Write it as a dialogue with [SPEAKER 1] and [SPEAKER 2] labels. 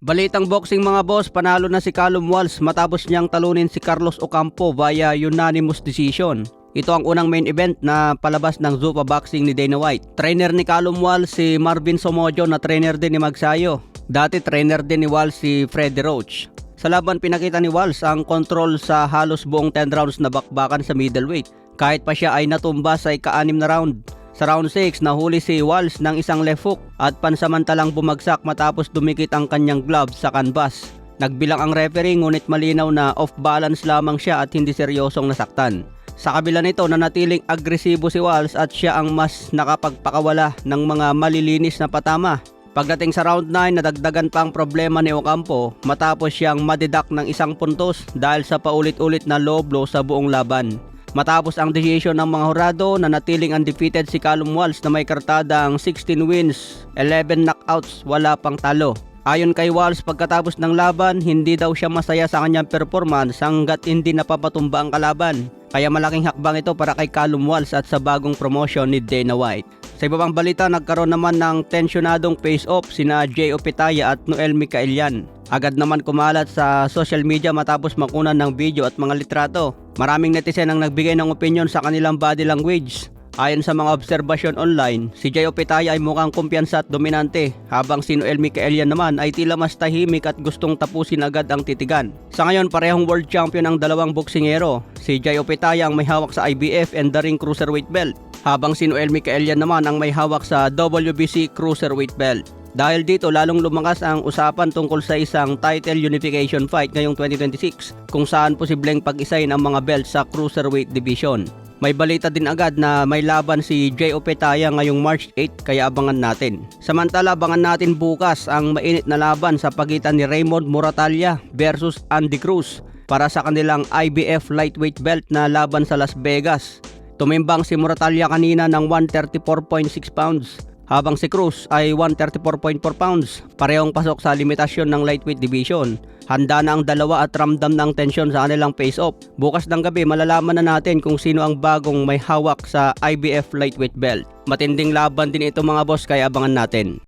[SPEAKER 1] Balitang boxing mga boss, panalo na si Callum Walsh matapos niyang talunin si Carlos Ocampo via unanimous decision. Ito ang unang main event na palabas ng Zuffa Boxing ni Dana White. Trainer ni Callum Walsh si Marvin Somojo na trainer din ni Magsayo. Dati trainer din ni Walsh si Freddie Roach. Sa laban pinakita ni Walsh ang control sa halos buong 10 rounds na bakbakan sa middleweight. Kahit pa siya ay natumba sa ika-6 na round. Sa round 6, nahuli si Walsh ng isang left hook at pansamantalang bumagsak matapos dumikit ang kanyang gloves sa canvas. Nagbilang ang referee ngunit malinaw na off-balance lamang siya at hindi seryosong nasaktan. Sa kabila nito, nanatiling agresibo si Walsh at siya ang mas nakapagpakawala ng mga malilinis na patama. Pagdating sa round 9, nadagdagan pa ang problema ni Ocampo matapos siyang madidak ng isang puntos dahil sa paulit-ulit na low blow sa buong laban. Matapos ang decision ng mga hurado, nanatiling undefeated si Callum Walsh na may kartadang 16 wins, 11 knockouts, wala pang talo. Ayon kay Walsh, pagkatapos ng laban, hindi daw siya masaya sa kanyang performance hanggat hindi napapatumba ang kalaban. Kaya malaking hakbang ito para kay Callum Walsh at sa bagong promotion ni Dana White. Sa iba pang balita, nagkaroon naman ng tensyonadong face-off sina Jay Opetaya at Noel Micaelian. Agad naman kumalat sa social media matapos makunan ng video at mga litrato. Maraming netizen ang nagbigay ng opinion sa kanilang body language. Ayon sa mga obserbasyon online, si Jay Opetaya ay mukhang kumpiyansa at dominante, habang si Noel Micaelian naman ay tila mas tahimik at gustong tapusin agad ang titigan. Sa ngayon, parehong world champion ang dalawang boksingero. Si Jay Opetaya ang may hawak sa IBF and the Ring Cruiserweight belt, habang si Noel Micaelian naman ang may hawak sa WBC Cruiserweight belt. Dahil dito, lalong lumakas ang usapan tungkol sa isang title unification fight ngayong 2026 kung saan posibleng pag-isahin ang mga belt sa Cruiserweight division. May balita din agad na may laban si Jay Opetaya ngayong March 8 kaya abangan natin. Samantala, abangan natin bukas ang mainit na laban sa pagitan ni Raymond Moratalla versus Andy Cruz para sa kanilang IBF lightweight belt na laban sa Las Vegas. Tumimbang si Moratalla kanina ng 134.6 pounds. Habang si Cruz ay 134.4 pounds, parehong pasok sa limitasyon ng lightweight division. Handa na ang dalawa at ramdam ng tensyon sa kanilang face-off. Bukas ng gabi malalaman na natin kung sino ang bagong may hawak sa IBF lightweight belt. Matinding laban din ito mga boss kaya abangan natin.